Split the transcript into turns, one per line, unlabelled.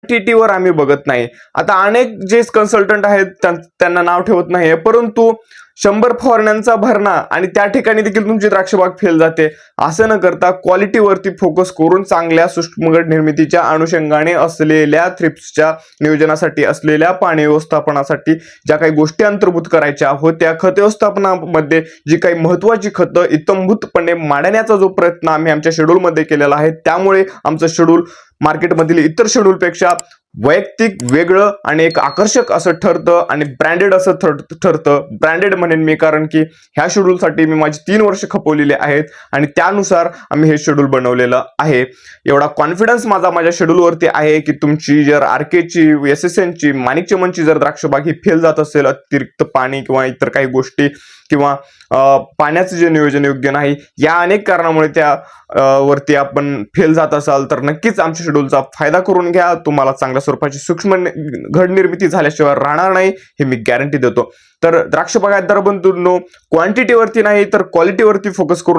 क्वांटिटीवर आम्ही बघत नाही. आता अनेक जे कन्सल्टंट आहेत त्यांना नाव ठेवत नाही, परंतु 100 फवारण्यांचा भरणा आणि त्या ठिकाणी देखील तुमची द्राक्षबाग फेल जाते. असं न करता क्वालिटीवरती फोकस करून चांगल्या सूक्ष्मगड निर्मितीच्या अनुषंगाने असलेल्या थ्रिप्सच्या नियोजनासाठी, असलेल्या पाणी व्यवस्थापनासाठी ज्या काही गोष्टी अंतर्भूत करायच्या होत्या, खत व्यवस्थापनामध्ये जी काही महत्वाची खतं इत्थंभूतपणे मांडण्याचा जो प्रयत्न आम्ही आमच्या शेड्यूलमध्ये केलेला आहे, त्यामुळे आमचं शेड्यूल मार्केटमधील इतर शेड्यूलपेक्षा वैयक्तिक वेगळं आणि एक आकर्षक असं ठरतं आणि ब्रँडेड असं ठरतं. ब्रँडेड म्हणेन मी, कारण की ह्या शेड्यूलसाठी मी माझी 3 वर्ष खपवलेली आहेत आणि त्यानुसार आम्ही हे शेड्यूल बनवलेलं आहे. एवढा कॉन्फिडन्स माझ्या शेड्यूलवरती आहे की तुमची जर आरकेची, SSNची, माणिकचमनची जर द्राक्षबाग ही फेल जात असेल, अतिरिक्त पाणी किंवा इतर काही गोष्टी किंवा पाण्याचं जे नियोजन योग्य नाही, या अनेक कारणामुळे त्या वरती आपण फेल जात असाल तर नक्कीच आमच्या शेड्यूलचा फायदा करून घ्या. तुम्हाला चांगल्या स्वरूपाची सूक्ष्म घड निर्मिती झाल्याशिवाय राहणार नाही, हे मी गॅरंटी देतो. तर द्राक्ष बागायतदार बंधूंनो, क्वांटिटीवरती नाही तर क्वालिटीवरती फोकस करून